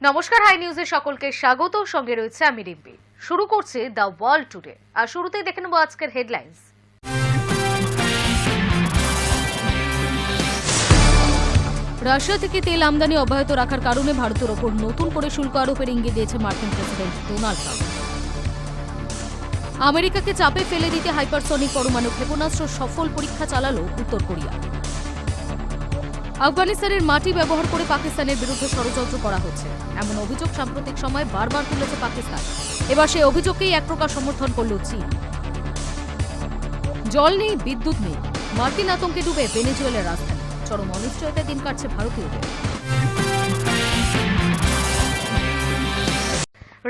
নমস্কার, হাই নিউজে সকলকে স্বাগত। সঙ্গে রয়েছে আমি রিম্পি। শুরু করছে দ্য ওয়ার্ল্ড টুডে, আর শুরুতেই দেখে নেব আজকের হেডলাইন্স। রাশিয়া থেকে তেল আমদানি অব্যাহত রাখার কারণে ভারতের ওপর নতুন করে শুল্ক আরোপের ইঙ্গিত দিয়েছে মার্কিন প্রেসিডেন্ট ডোনাল্ড ট্রাম্প। আমেরিকাকে চাপে ফেলে দিতে হাইপারসনিক পরমাণু ক্ষেপণাস্ত্র সফল পরীক্ষা চালালো উত্তর কোরিয়া। আফগানিস্তানের মাটি ব্যবহার করে পাকিস্তানের বিরুদ্ধে ষড়যন্ত্র করা হচ্ছে, এমন অভিযোগ সাম্প্রতিক সময় বারবার তুলেছে পাকিস্তান। এবার সেই অভিযোগকেই এক প্রকার সমর্থন করল চীন। জল নেই, বিদ্যুৎ নেই, মার্কিন আতঙ্কে ডুবে ভেনেজুয়েলার রাজধানী। চরম অনিশ্চয়তায় দিন কাটছে ভারতীয়দের।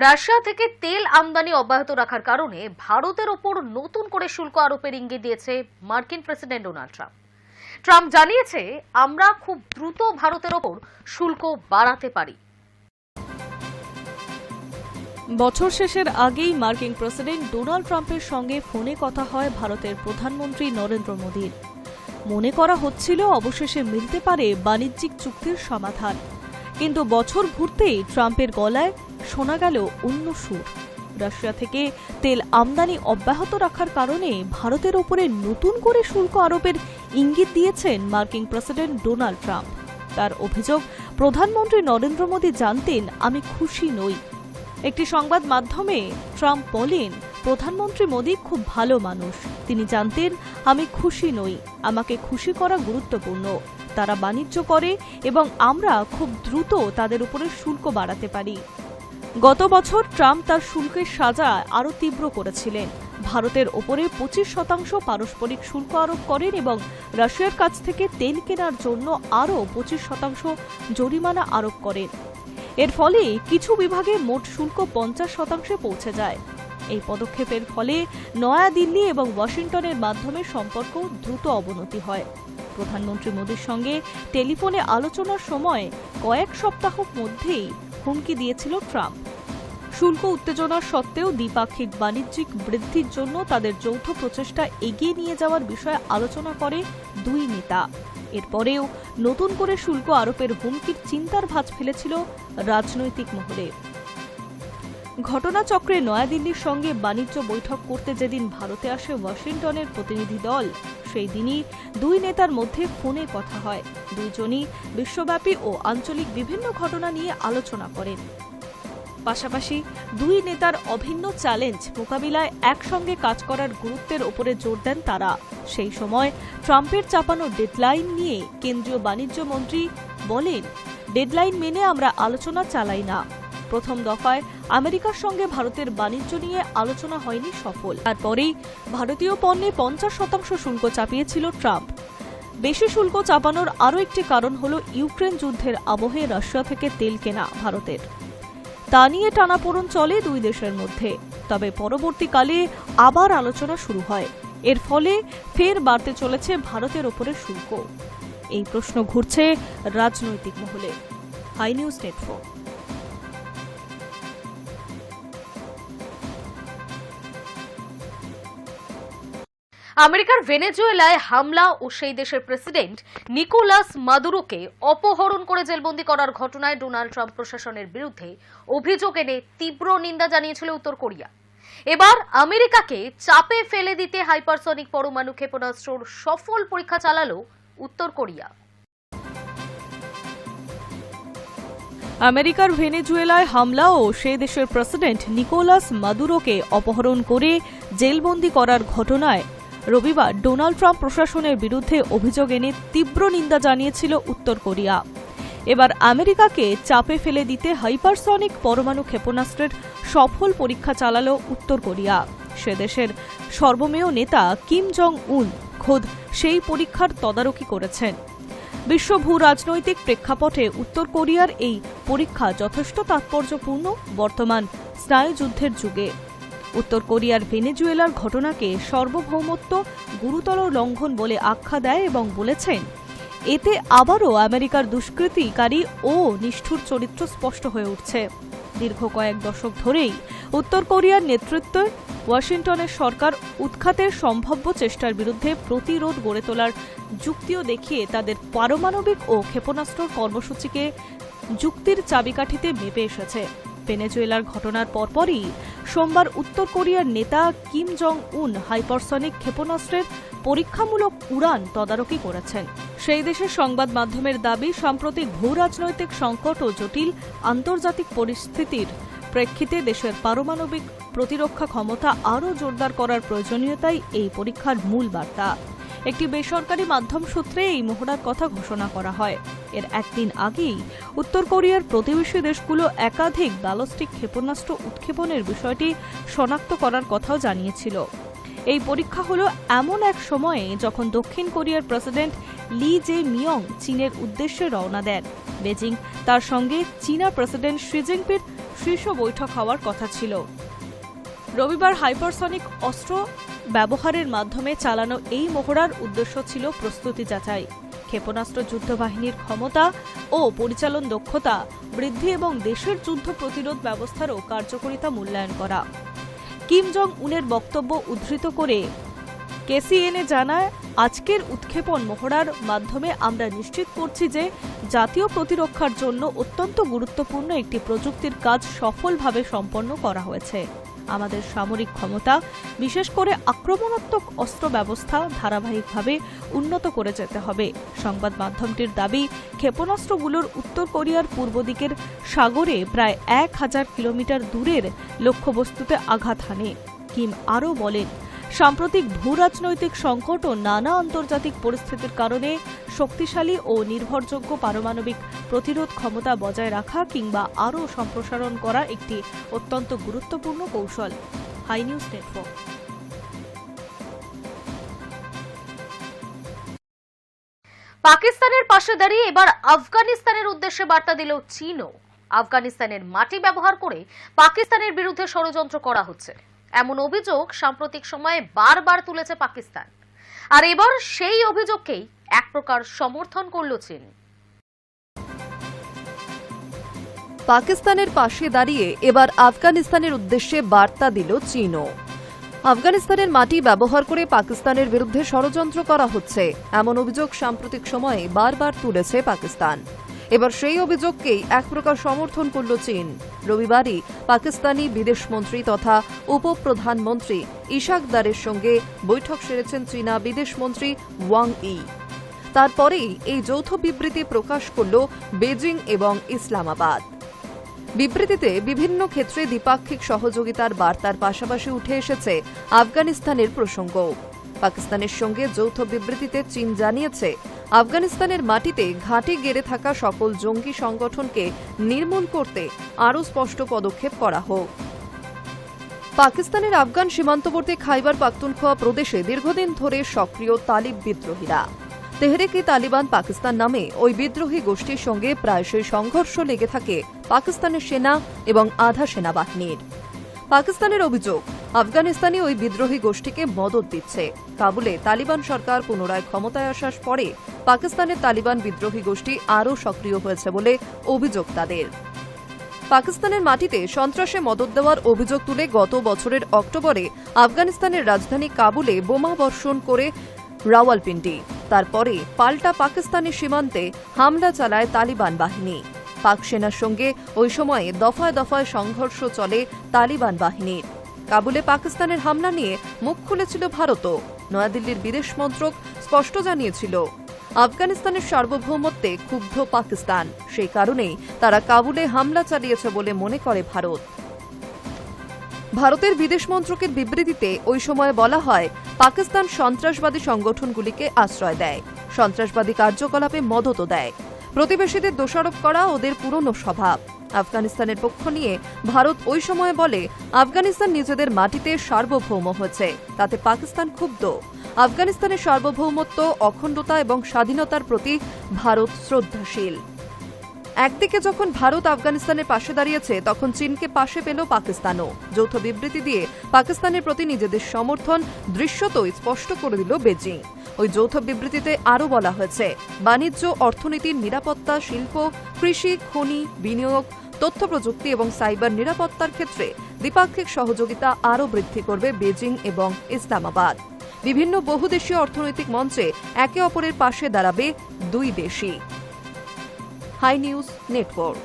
রাশিয়া থেকে তেল আমদানি অব্যাহত রাখার কারণে ভারতের ওপর নতুন করে শুল্ক আরোপের ইঙ্গিত দিয়েছে মার্কিন প্রেসিডেন্ট ডোনাল্ড ট্রাম্প। ট্রাম্প জানিয়েছে, আমরা খুব দ্রুত ভারতের ওপর শুল্ক বাড়াতে পারি। বছর শেষের আগেই মার্কিন প্রেসিডেন্ট ডোনাল্ড ট্রাম্পের সঙ্গে ফোনে কথা হয় ভারতের প্রধানমন্ত্রী নরেন্দ্র মোদীর। মনে করা হচ্ছিল অবশেষে মিলতে পারে বাণিজ্যিক চুক্তির সমাধান, কিন্তু বছর ঘুরতেই ট্রাম্পের গলায় শোনা গেল অন্য সুর। রাশিয়া থেকে তেল আমদানি অব্যাহত রাখার কারণে ভারতের ওপরে নতুন করে শুল্ক আরোপের ইঙ্গিত দিয়েছেন মার্কিন প্রেসিডেন্ট ডোনাল্ড ট্রাম্প। তার অভিযোগ, প্রধানমন্ত্রী নরেন্দ্র মোদী জানতেন আমি খুশি নই। একটি সংবাদ মাধ্যমে ট্রাম্প বলেন, প্রধানমন্ত্রী মোদী খুব ভালো মানুষ, তিনি জানতেন আমি খুশি নই, আমাকে খুশি করা গুরুত্বপূর্ণ। তারা বাণিজ্য করে এবং আমরা খুব দ্রুত তাদের উপরে শুল্ক বাড়াতে পারি। গত বছর ট্রাম্প তার শুল্কের সাজা আরও তীব্র করেছিলেন। ভারতের ওপরে 25% পারস্পরিক শুল্ক আরোপ করেন এবং রাশিয়ার কাছ থেকে তেল কেনার জন্য আরও 25% জরিমানা আরোপ করেন। এর ফলে কিছু বিভাগে মোট শুল্ক 50% পৌঁছে যায়। এই পদক্ষেপের ফলে নয়াদিল্লি এবং ওয়াশিংটনের মাধ্যমে সম্পর্ক দ্রুত অবনতি হয়। প্রধানমন্ত্রী মোদীর সঙ্গে টেলিফোনে আলোচনার সময় কয়েক সপ্তাহ মধ্যেই হুমকি দিয়েছিল ট্রাম্প। শুল্ক উত্তেজনা সত্ত্বেও দ্বিপাক্ষিক বাণিজ্যিক বৃদ্ধির জন্য তাদের যৌথ প্রচেষ্টা এগিয়ে নিয়ে যাওয়ার বিষয়ে আলোচনা করে দুই নেতা। এরপরেও নতুন করে শুল্ক আরোপের হুমকির চিন্তার ভাঁজ ফেলেছিল রাজনৈতিক মহলে। ঘটনাচক্রে নয়াদিল্লির সঙ্গে বাণিজ্য বৈঠক করতে যেদিন ভারতে আসে ওয়াশিংটনের প্রতিনিধি দল, সেই দিনই দুই নেতার মধ্যে ফোনে কথা হয়। দুইজনই বিশ্বব্যাপী ও আঞ্চলিক বিভিন্ন ঘটনা নিয়ে আলোচনা করেন। পাশাপাশি দুই নেতার অভিন্ন চ্যালেঞ্জ মোকাবিলায় একসঙ্গে কাজ করার গুরুত্বের ওপরে জোর দেন তারা। সেই সময় ট্রাম্পের চাপানো ডেডলাইন নিয়ে কেন্দ্রীয় বাণিজ্য মন্ত্রী বলেন, ডেডলাইন মেনে আমরা আলোচনা চালাই না। প্রথম দফায় আমেরিকার সঙ্গে ভারতের বাণিজ্য নিয়ে আলোচনা হয়নি সফল। তারপরেই ভারতীয় পণ্যে 50% শুল্ক চাপিয়েছিল ট্রাম্প। বেশি শুল্ক চাপানোর আরও একটি কারণ হল ইউক্রেন যুদ্ধের আবহে রাশিয়া থেকে তেল কেনা ভারতের। তা নিয়ে টানাপোড়েন চলে দুই দেশের মধ্যে। তবে পরবর্তীকালে আবার আলোচনা শুরু হয়। এর ফলে ফের বাড়তে চলেছে ভারতের ওপরে শুল্ক। এই প্রশ্ন ঘুরছে রাজনৈতিক মহলে। Hi news network. আমেরিকার ভেনেজুয়েলায় হামলা ও সেই দেশের প্রেসিডেন্ট নিকোলাস মাদুরোকে অপহরণ করে জেলবন্দি করার ঘটনায় ডোনাল্ড ট্রাম্প প্রশাসনের বিরুদ্ধে অভিযোগ এনে তীব্র নিন্দা জানিয়েছিল উত্তর কোরিয়া। এবার আমেরিকাকে চাপে ফেলে দিতে হাইপারসনিক পরমাণু ক্ষেপণাস্ত্রর সফল পরীক্ষা চালালো উত্তর কোরিয়া। আমেরিকার ভেনেজুয়েলায় হামলা ও সেই দেশের প্রেসিডেন্ট নিকোলাস মাদুরোকে অপহরণ করে জেলবন্দি করার ঘটনায় রবিবার ডোনাল্ড ট্রাম্প প্রশাসনের বিরুদ্ধে অভিযোগ এনে তীব্র নিন্দা জানিয়েছিল উত্তর কোরিয়া। এবার আমেরিকাকে চাপে ফেলে দিতে হাইপারসনিক পরমাণু ক্ষেপণাস্ত্রের সফল পরীক্ষা চালালো উত্তর কোরিয়া। সে দেশের সর্বমেয় নেতা কিম জং উন খোদ সেই পরীক্ষার তদারকি করেছেন। বিশ্ব ভূ রাজনৈতিক প্রেক্ষাপটে উত্তর কোরিয়ার এই পরীক্ষা যথেষ্ট তাৎপর্যপূর্ণ বর্তমান স্নায়ুযুদ্ধের যুগে। উত্তর কোরিয়ার ভেনেজুয়েলার ঘটনাকে সার্বভৌমত্ব গুরুতর লঙ্ঘন বলে আখ্যা দেয় এবং বলেছেন, এতে আবারও আমেরিকার দুষ্কৃতিকারী ও নিষ্ঠুর চরিত্র স্পষ্ট হয়ে উঠছে। দীর্ঘ কয়েক দশক ধরেই উত্তর কোরিয়ার নেতৃত্বে ওয়াশিংটনের সরকার উৎখাতের সম্ভাব্য চেষ্টার বিরুদ্ধে প্রতিরোধ গড়ে তোলার যুক্তিও দেখিয়ে তাদের পারমাণবিক ও ক্ষেপণাস্ত্র কর্মসূচিকে যুক্তির চাবিকাঠিতে মেপে এসেছে। ভেনেজুয়েলার ঘটনার পরপরই সোমবার উত্তর কোরিয়ার নেতা কিম জং উন হাইপারসনিক ক্ষেপণাস্ত্রের পরীক্ষামূলক উড়ান তদারকি করেছেন। সেই দেশের সংবাদ মাধ্যমের দাবি, সাম্প্রতিক ভূরাজনৈতিক সংকট ও জটিল আন্তর্জাতিক পরিস্থিতির প্রেক্ষিতে দেশের পারমাণবিক প্রতিরক্ষা ক্ষমতা আরও জোরদার করার প্রয়োজনীয়তাই এই পরীক্ষার মূল বার্তা। একটি বেসরকারি মাধ্যম সূত্রে এই মহড়ার কথা ঘোষণা করা হয়। এর একদিন আগেই উত্তর কোরিয়ার প্রতিবেশী দেশগুলো একাধিক ব্যালিস্টিক ক্ষেপণাস্ত্র উৎক্ষেপণের বিষয়টি শনাক্ত করার কথাও জানিয়েছিল। এই পরীক্ষা হলো এমন এক সময়ে যখন দক্ষিণ কোরিয়ার প্রেসিডেন্ট লি জে মিয়ং চীনের উদ্দেশ্যে রওনা দেন। বেজিং তার সঙ্গে চীনা প্রেসিডেন্ট শি জিনপিং শীর্ষ বৈঠক হওয়ার কথা ছিল। রবিবার হাইপারসনিক অস্ত্র ব্যবহারের মাধ্যমে চালানো এই মহড়ার উদ্দেশ্য ছিল প্রস্তুতি যাচাই, ক্ষেপণাস্ত্র যুদ্ধবাহিনীর ক্ষমতা ও পরিচালন দক্ষতা বৃদ্ধি এবং দেশের যুদ্ধ প্রতিরোধ ব্যবস্থারও কার্যকারিতা মূল্যায়ন করা। কিম জং উনের বক্তব্য উদ্ধৃত করে কেসিএনএ জানায়, আজকের উৎক্ষেপণ মহড়ার মাধ্যমে আমরা নিশ্চিত করছি যে জাতীয় প্রতিরক্ষার জন্য অত্যন্ত গুরুত্বপূর্ণ একটি প্রযুক্তির কাজ সফলভাবে সম্পন্ন করা হয়েছে। আমাদের সামরিক ক্ষমতা, বিশেষ করে আক্রমণাত্মক অস্ত্র ব্যবস্থা ধারাবাহিকভাবে উন্নত করে যেতে হবে। সংবাদ মাধ্যমটির দাবি, ক্ষেপণাস্ত্রগুলোর উত্তর কোরিয়ার পূর্ব দিকের সাগরে প্রায় 1000 কিলোমিটার দূরের লক্ষ্যবস্তুতে আঘাত হানে। কিম আরও বলেন, সাম্প্রতিক ভূরাজনৈতিক সংকট ও নানা আন্তর্জাতিক পরিস্থিতির কারণে শক্তিশালী ও নির্ভরযোগ্য পারমাণবিক প্রতিরোধ ক্ষমতা বজায় রাখা কিংবা আরও সম্প্রসারণ করা একটি অত্যন্ত গুরুত্বপূর্ণ কৌশল। Hi news network. পাকিস্তানের পাশে দাঁড়িয়ে এবার আফগানিস্তানের উদ্দেশ্যে বার্তা দিল চীনও। আফগানিস্তানের মাটি ব্যবহার করে পাকিস্তানের বিরুদ্ধে ষড়যন্ত্র করা হচ্ছে, এমন অভিযোগ সাম্প্রতিক সময়ে বারবার তুলেছে পাকিস্তান। আর এবার সেই অভিযোগকেই এক প্রকার সমর্থন করল চীন। পাকিস্তানের পাশে দাঁড়িয়ে এবার আফগানিস্তানের উদ্দেশ্যে বার্তা দিল চীনও। আফগানিস্তানের মাটি ব্যবহার করে পাকিস্তানের বিরুদ্ধে ষড়যন্ত্র করা হচ্ছে, এমন অভিযোগ সাম্প্রতিক সময়ে বারবার তুলেছে পাকিস্তান। এবার সেই অভিযোগকেই এক প্রকার সমর্থন করল চীন। রবিবারই পাকিস্তানি বিদেশমন্ত্রী তথা উপপ্রধানমন্ত্রী ইশাক দারের সঙ্গে বৈঠক সেরেছেন চীনা বিদেশমন্ত্রী ওয়াং ই। তারপরেই এই যৌথ বিবৃতি প্রকাশ করল বেজিং এবং ইসলামাবাদ। বিবৃতিতে বিভিন্ন ক্ষেত্রে দ্বিপাক্ষিক সহযোগিতার বার্তার পাশাপাশি উঠে এসেছে আফগানিস্তানের প্রসঙ্গ। পাকিস্তানের সঙ্গে যৌথ বিবৃতিতে চীন জানিয়েছে, আফগানিস্তানের মাটিতে ঘাঁটি গেড়ে থাকা সকল জঙ্গি সংগঠনকে নির্মূল করতে আরও স্পষ্ট পদক্ষেপ করা হোক। পাকিস্তানের আফগান সীমান্তবর্তী খাইবার পাখতুনখোয়া প্রদেশে দীর্ঘদিন ধরে সক্রিয় তালিব বিদ্রোহীরা। তেহরিক-ই-তালিবান পাকিস্তান নামে ওই বিদ্রোহী গোষ্ঠীর সঙ্গে প্রায়শই সংঘর্ষ লেগে থাকে পাকিস্তানের সেনা এবং আধা সেনাবাহিনীর। পাকিস্তানের অভিযোগ, আফগানিস্তানি ওই বিদ্রোহী গোষ্ঠীকে মদত দিচ্ছে। কাবুলে তালিবান সরকার পুনরায় ক্ষমতায় আসার পরে পাকিস্তানের তালিবান বিদ্রোহী গোষ্ঠী আরও সক্রিয় হয়েছে বলে অভিযোগ তাদের। পাকিস্তানের মাটিতে সন্ত্রাসে মদত দেওয়ার অভিযোগ তুলে গত বছরের অক্টোবরে আফগানিস্তানের রাজধানী কাবুলে বোমা বর্ষণ করে রাওয়ালপিন্ডি। তারপরে পাল্টা পাকিস্তানের সীমান্তে হামলা চালায় তালিবান বাহিনী। পাক সেনার সঙ্গে ওই সময়ে দফায় দফায় সংঘর্ষ চলে তালিবান বাহিনীর। কাবুলে পাকিস্তানের হামলা নিয়ে মুখ খুলেছিল ভারতও। নয়াদিল্লির বিদেশ মন্ত্রক স্পষ্ট জানিয়েছিল, আফগানিস্তানের সার্বভৌমত্বে ক্ষুব্ধ পাকিস্তান, সেই কারণেই তারা কাবুলে হামলা চালিয়েছে বলে মনে করে ভারত। ভারতের বিদেশ মন্ত্রকের বিবৃতিতে ওই সময় বলা হয়, পাকিস্তান সন্ত্রাসবাদী সংগঠনগুলিকে আশ্রয় দেয়, সন্ত্রাসবাদী কার্যকলাপে মদতও দেয়। প্রতিবেশীদের দোষারোপ করা ওদের পুরনো স্বভাব। আফগানিস্তানের পক্ষ নিয়ে ভারত ওই সময় বলে, আফগানিস্তান নিজেদের মাটিতে সার্বভৌম হয়েছে, তাতে পাকিস্তান ক্ষুব্ধ। আফগানিস্তানের সার্বভৌমত্ব, অখণ্ডতা এবং স্বাধীনতার প্রতি ভারত শ্রদ্ধাশীল। একদিকে যখন ভারত আফগানিস্তানের পাশে দাঁড়িয়েছে, তখন চীনকে পাশে পেল পাকিস্তানও। যৌথ বিবৃতি দিয়ে পাকিস্তানের প্রতি নিজেদের সমর্থন দৃশ্যতই স্পষ্ট করে দিল বেজিং। ওই যৌথ বিবৃতিতে আরও বলা হয়েছে, বাণিজ্য, অর্থনীতির নিরাপত্তা, শিল্প, কৃষি, খনি, বিনিয়োগ, তথ্য প্রযুক্তি এবং সাইবার নিরাপত্তার ক্ষেত্রে দ্বিপাক্ষিক সহযোগিতা আরও বৃদ্ধি করবে বেজিং এবং ইসলামাবাদ। বিভিন্ন বহুদেশীয় অর্থনৈতিক মঞ্চে একে অপরের পাশে দাঁড়াবে দুই দেশই। Hi news network.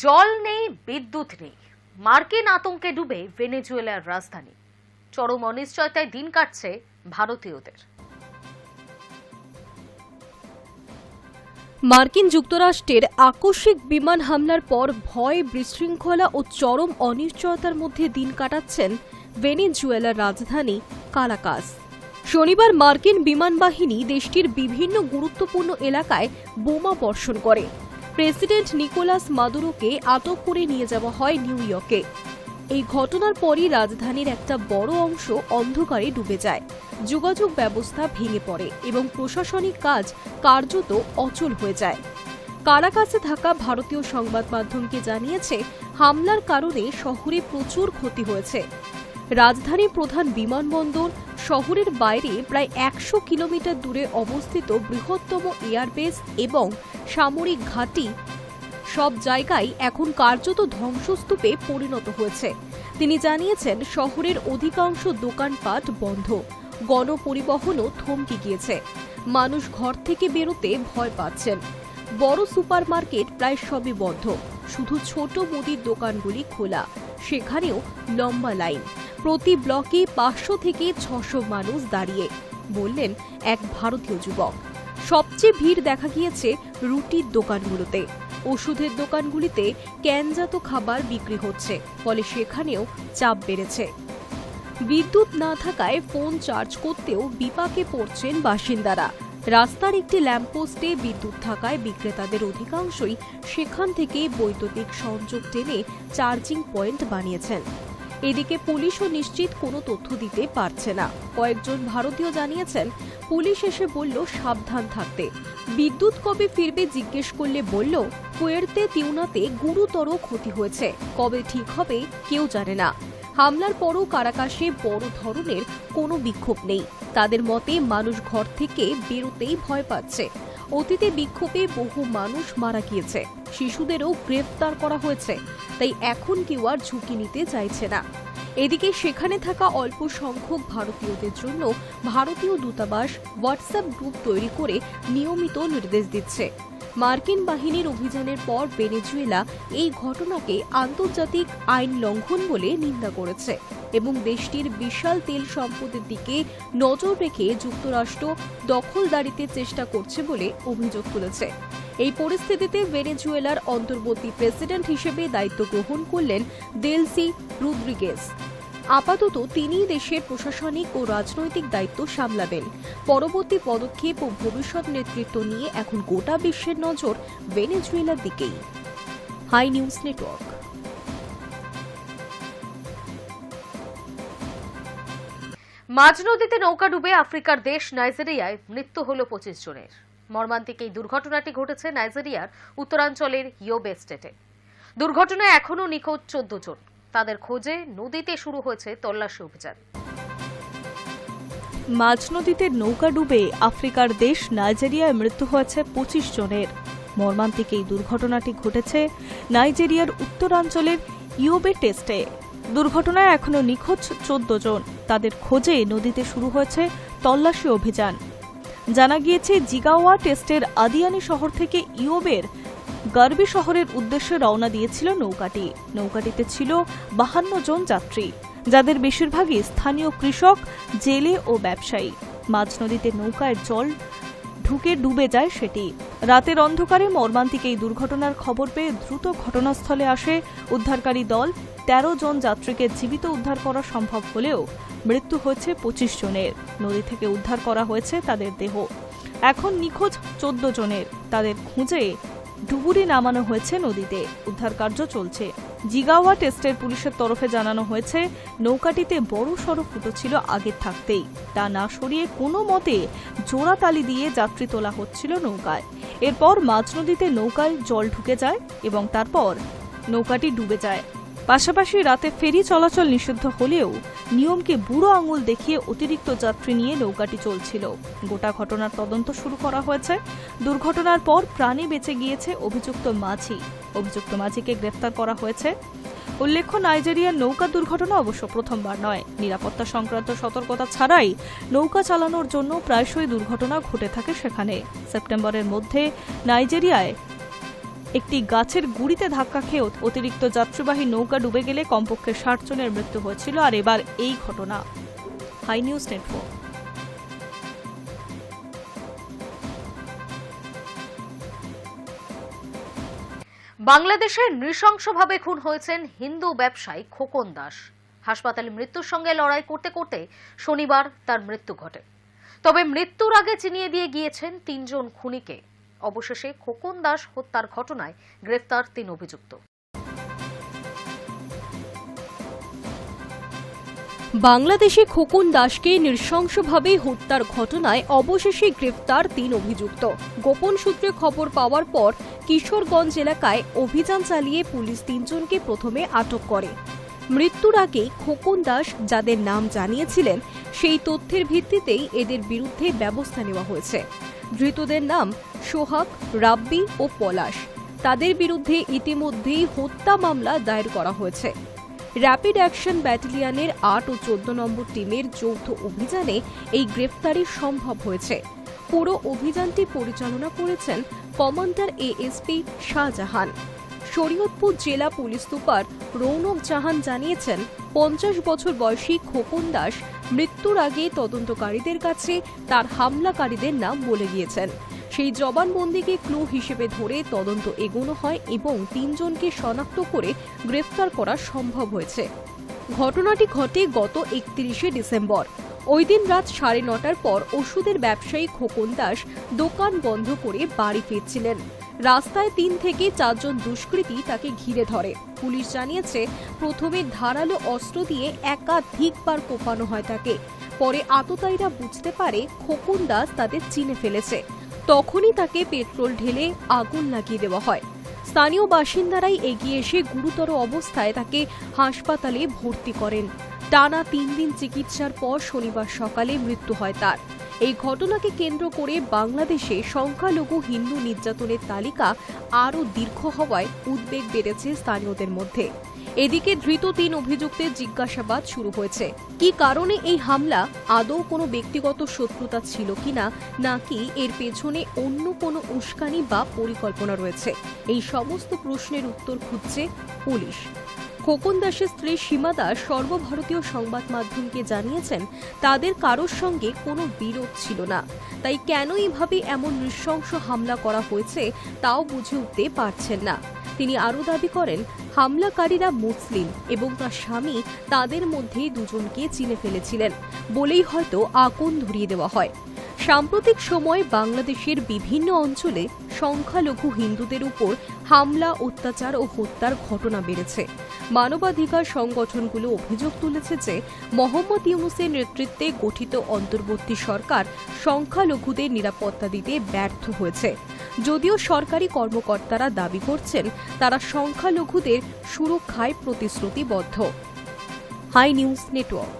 জল নেই, বিদ্যুৎ নেই, মার্কিন আতঙ্কে ডুবে ভেনেজুয়েলার রাজধানী। চরম অনিশ্চয়তায় দিন কাটছে ভারতীয়দের। মার্কিন যুক্তরাষ্ট্রের আকস্মিক বিমান হামলার পর ভয়, বিশৃঙ্খলা ও চরম অনিশ্চয়তার মধ্যে দিন কাটাচ্ছেন ভেনেজুয়েলার রাজধানী কারাকাস। শনিবার মার্কিন বিমান বাহিনী দেশটির বিভিন্ন গুরুত্বপূর্ণ এলাকায় বোমা বর্ষণ করে। প্রেসিডেন্ট নিকোলাস মাদুরোকে আটক করে নিয়ে যাওয়া হয় নিউ ইয়র্কে। এই ঘটনার পরই রাজধানীর একটা বড় অংশ অন্ধকারে ডুবে যায়, যোগাযোগ ব্যবস্থা ভেঙে পড়ে এবং প্রশাসনিক কাজ কার্যত অচল হয়ে যায়। কারাকাসে থাকা ভারতীয় সংবাদ মাধ্যমকে জানিয়েছে, হামলার কারণে শহরে প্রচুর ক্ষতি হয়েছে। রাজধানীর প্রধান বিমানবন্দর, শহরের বাইরে প্রায় ১০০ কিলোমিটার দূরে অবস্থিত বৃহত্তম এয়ারবেস এবং সামরিক ঘাঁটি সব জায়গায় এখন কার্যত ধ্বংসস্তূপে পরিণত হয়েছে। তিনি জানিয়েছেন, শহরের অধিকাংশ দোকানপাট বন্ধ, গণপরিবহনও থমকে গিয়েছে, মানুষ ঘর থেকে বেরোতে ভয় পাচ্ছেন। বড় সুপারমার্কেট প্রায় সবই বন্ধ, শুধু ছোট মুদির দোকানগুলি খোলা, সেখানেও লম্বা লাইন, প্রতি ব্লকে ৫০০ থেকে ৬০০ মানুষ দাঁড়িয়ে, বললেন এক ভারতীয় যুবক। সবচেয়ে ভিড় দেখা গিয়েছে রুটির দোকানগুলোতে। ওষুধের দোকানগুলিতে ক্যানজাত খাবার বিক্রি হচ্ছে, ফলে সেখানেও চাপ বেড়েছে। বিদ্যুৎ না থাকায় ফোন চার্জ করতেও বিপাকে পড়ছেন বাসিন্দারা। রাস্তার একটি ল্যাম্পপোস্টে বিদ্যুৎ থাকায় বিক্রেতাদের অধিকাংশই সেখান থেকে বৈদ্যুতিক সংযোগ টেনে চার্জিং পয়েন্ট বানিয়েছেন। এদিকে পুলিশও নিশ্চিত কোনো তথ্য দিতে পারছে না। কয়েকজন ভারতীয় জানিয়েছেন, পুলিশ এসে বলল সাবধান থাকতে। বিদ্যুৎ কবে ফিরবে জিজ্ঞেস করলে বলল, পুয়ের্তে তিউনাতে গুরুতর ক্ষতি হয়েছে, কবে ঠিক হবে কেউ জানে না। হামলার পরও কারাকাসে বড় ধরনের কোনো বিক্ষোভ নেই। তাদের মতে, মানুষ ঘর থেকে বেরোতেই ভয় পাচ্ছে। অতীতে বিক্ষোভে বহু মানুষ মারা গিয়েছে, শিশুদেরও গ্রেফতার করা হয়েছে, তাই এখন কেউ আর ঝুঁকি নিতে চাইছে না। এদিকে সেখানে থাকা অল্প সংখ্যক ভারতীয়দের জন্য ভারতীয় দূতাবাস হোয়াটসঅ্যাপ গ্রুপ তৈরি করে নিয়মিত নির্দেশ দিচ্ছে। মার্কিন বাহিনীর অভিযানের পর ভেনেজুয়েলা এই ঘটনাকে আন্তর্জাতিক আইন লঙ্ঘন বলে নিন্দা করেছে এবং দেশটির বিশাল তেল সম্পদের দিকে নজর রেখে যুক্তরাষ্ট্র দখলদারিতে চেষ্টা করছে বলে অভিযোগ তুলেছে। এই পরিস্থিতিতে ভেনেজুয়েলার অন্তর্বর্তী প্রেসিডেন্ট হিসেবে দায়িত্ব গ্রহণ করলেন দেলসি রদ্রিগেজ। আপাতত তিনিই দেশের প্রশাসনিক ও রাজনৈতিক দায়িত্ব সামলাবেন। পরবর্তী পদক্ষেপ ও ভবিষ্যৎ নেতৃত্ব নিয়ে এখন গোটা বিশ্বের নজর ভেনেজুয়েলার দিকেই। Hi news network. মাঝ নদীতে নৌকা ডুবে আফ্রিকার দেশ নাইজেরিয়ায় মৃত্যু হল ২৫ জনের। মর্মান্তিক এই দুর্ঘটনাটি ঘটেছে নাইজেরিয়ার উত্তরাঞ্চলের ইয়োবে স্টেটে। দুর্ঘটনায় এখনও নিখোঁজ ১৪ জন। তাদের খোঁজে নদীতে শুরু হয়েছে তল্লাশি অভিযান। মাঝ নদীতে নৌকা ডুবে আফ্রিকার দেশ নাইজেরিয়ায় মৃত্যু হয়েছে ২৫ জনের। মর্মান্তিক এই দুর্ঘটনাটি ঘটেছে নাইজেরিয়ার উত্তরাঞ্চলের ইয়োবে স্টেটে। দুর্ঘটনায় এখনও নিখোঁজ ১৪ জন। তাদের খোঁজে নদীতে শুরু হয়েছে তল্লাশি অভিযান। জানা গিয়েছে, জিগাওয়া টেস্টের আদিয়ানি শহর থেকে ইয়োবের গার্বি শহরের উদ্দেশ্যে রওনা দিয়েছিল নৌকাটি। নৌকাটিতে ছিল ৫২ জন যাত্রী, যাদের বেশিরভাগই স্থানীয় কৃষক, জেলে ও ব্যবসায়ী। মাঝ নদীতে নৌকায় জল ঢুকে ডুবে যায় সেটি। রাতের অন্ধকারে মর্মান্তিক এই দুর্ঘটনার খবর পেয়ে দ্রুত ঘটনাস্থলে আসে উদ্ধারকারী দল। ১৩ জন যাত্রীকে জীবিত উদ্ধার করা সম্ভব হলেও মৃত্যু হয়েছে ২৫ জনের। নদী থেকে উদ্ধার করা হয়েছে তাদের দেহ। এখন নিখোঁজ ১৪ জনের। তাদের খুঁজে ডুবুরি নামানো হয়েছে নদীতে। উদ্ধার কার্য চলছে। জিগাওয়া টেস্টের পুলিশের তরফে জানানো হয়েছে, নৌকাটিতে বড় সড়ো ফুটো ছিল আগের থাকতেই। তা না সরিয়ে কোনো মতে জোড়াতালি দিয়ে যাত্রী তোলা হচ্ছিল নৌকায়। এরপর মাঝ নদীতে নৌকায় জল ঢুকে যায় এবং তারপর নৌকাটি ডুবে যায়। পাশাপাশি রাতে ফেরি চলাচল নিষিদ্ধ হলেও নিয়মকে বুড়ো আঙুল দেখিয়ে অতিরিক্ত যাত্রী নিয়ে নৌকাটি চলছিল। গোটা ঘটনার তদন্ত শুরু করা হয়েছে। দুর্ঘটনার পর প্রাণে বেঁচে গিয়েছে অভিযুক্ত মাঝিকে গ্রেফতার করা হয়েছে। উল্লেখ্য, নাইজেরিয়ার নৌকা দুর্ঘটনা অবশ্য প্রথমবার নয়। নিরাপত্তা সংক্রান্ত সতর্কতা ছাড়াই নৌকা চালানোর জন্য প্রায়শই দুর্ঘটনা ঘটে থাকে সেখানে। সেপ্টেম্বরের মধ্যে নাইজেরিয়ায় একটি গাছের গুঁড়িতে ধাক্কা খেয়ে অতিরিক্ত যাত্রীবাহী নৌকা ডুবে গেলে কমপক্ষে 60 জনের মৃত্যু হয়েছিল। আর এবার এই ঘটনা। Hi news network. বাংলাদেশে নৃশংসভাবে খুন হয়েছেন হিন্দু ব্যবসায়ী খোকন দাস। হাসপাতালে মৃত্যুর সঙ্গে লড়াই করতে করতে শনিবার তার মৃত্যু ঘটে। তবে মৃত্যুর আগে চিনিয়ে দিয়ে গিয়েছেন 3 জন খুনিকে। অবশেষে খোকন দাস হত্যার ঘটনায় গ্রেফতার 3 অভিযুক্ত। বাংলাদেশে খোকন দাসকে নৃশংসভাবে হত্যার ঘটনায় অবশেষে গ্রেফতার 3 অভিযুক্ত। গোপন সূত্রে খবর পাওয়ার পর কিশোরগঞ্জ এলাকায় অভিযান চালিয়ে পুলিশ 3 জনকে প্রথমে আটক করে। মৃত্যুর আগে খোকন দাস যাদের নাম জানিয়েছিলেন, সেই তথ্যের ভিত্তিতেই এদের বিরুদ্ধে ব্যবস্থা নেওয়া হয়েছে। ধৃতদের নাম সোহাগ, রাব্বি ও পলাশ। তাদের বিরুদ্ধে ইতিমধ্যেই হত্যা মামলা দায়ের করা হয়েছে। র্যাপিড অ্যাকশন ব্যাটালিয়নের 8 ও 14 নম্বর টিমের যৌথ অভিযানে এই গ্রেফতারি সম্ভব হয়েছে। পুরো অভিযানটি পরিচালনা করেছেন কমান্ডার এএসপি শাহজাহান। শরীয়তপুর জেলা পুলিশ সুপার রৌনক জাহান জানিয়েছেন, 50 বছর বয়সী খোকন দাস মৃত্যুর আগে তদন্তকারীদের কাছে তার হামলাকারীদের নাম বলে গিয়েছেন। সেই জবানবন্দিকে ক্লু হিসেবে ধরে তদন্ত এগোনো হয় এবং 3 জনকে শনাক্ত করে গ্রেফতার করা সম্ভব হয়েছে। ঘটনাটি ঘটে গত 31শে ডিসেম্বর। ওই দিন রাত 9:30টার পর ওষুধের ব্যবসায়ী খোকন দাস দোকান বন্ধ করে বাড়ি ফিরছিলেন। রাস্তায় 3 থেকে 4 জন দুষ্কৃতী তাকে ঘিরে ধরে। পুলিশ জানিয়েছে, প্রথমে ধারালো অস্ত্র দিয়ে একাধিকবার কোপানো হয় তাকে। পরে আততায়ীরা বুঝতে পারে খোকন দাস তাদের চিনে ফেলেছে। তখনই তাকে পেট্রোল ঢেলে আগুন লাগিয়ে দেওয়া হয়। স্থানীয় বাসিন্দারাই এগিয়ে এসে গুরুতর অবস্থায় তাকে হাসপাতালে ভর্তি করেন। টানা 3 দিন চিকিৎসার পর শনিবার সকালে মৃত্যু হয় তার। এই ঘটনাকে কেন্দ্র করে বাংলাদেশে সংখ্যালঘু হিন্দু নির্যাতনের তালিকা আরও দীর্ঘ হওয়ায় উদ্বেগ বেড়েছে স্থানীয়দের মধ্যে। এদিকে ধৃত 3 অভিযুক্তের জিজ্ঞাসাবাদ শুরু হয়েছে। কি কারণে এই হামলা? আদৌ কোনো ব্যক্তিগত শত্রুতা ছিল কিনা, নাকি এর পেছনে অন্য কোনো উস্কানি বা পরিকল্পনা রয়েছে? এই সমস্ত প্রশ্নের উত্তর খুঁজছে পুলিশ। খোকন দাসের স্ত্রী সীমা দাস সর্বভারতীয় সংবাদ মাধ্যমকে জানিয়েছেন, তাদের কারোর সঙ্গে কোনো বিরোধ ছিল না। তাই কেন এইভাবে এমন নৃশংস হামলা করা হয়েছে তাও বুঝে উঠতে পারছেন না। তিনি আরও দাবি করেন, হামলাকারীরা মুসলিম এবং তার স্বামী তাদের মধ্যেই 2 জনকে চিনে ফেলেছিলেন বলেই হয়তো আগুন ধরিয়ে দেওয়া হয়। সাম্প্রতিক সময়ে বাংলাদেশের বিভিন্ন অঞ্চলে সংখ্যালঘু হিন্দুদের উপর হামলা, অত্যাচার ও হত্যার ঘটনা বেড়েছে। মানবাধিকার সংগঠনগুলো অভিযোগ তুলেছে যে মোহাম্মদ ইউনূসের নেতৃত্বে গঠিত অন্তর্বর্তী সরকার সংখ্যালঘুদের নিরাপত্তা দিতে ব্যর্থ হয়েছে। যদিও সরকারি কর্মকর্তারা দাবি করছেন, তারা সংখ্যালঘুদের সুরক্ষায় প্রতিশ্রুতিবদ্ধ। Hi news network.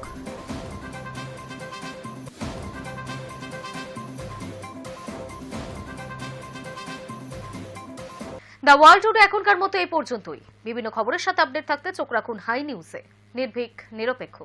The world today এখনকার মতো এই পর্যন্তই। বিভিন্ন খবরের সাথে আপডেট থাকতে চোখ রাখুন হাই নিউজে। নির্ভীক, নিরপেক্ষ।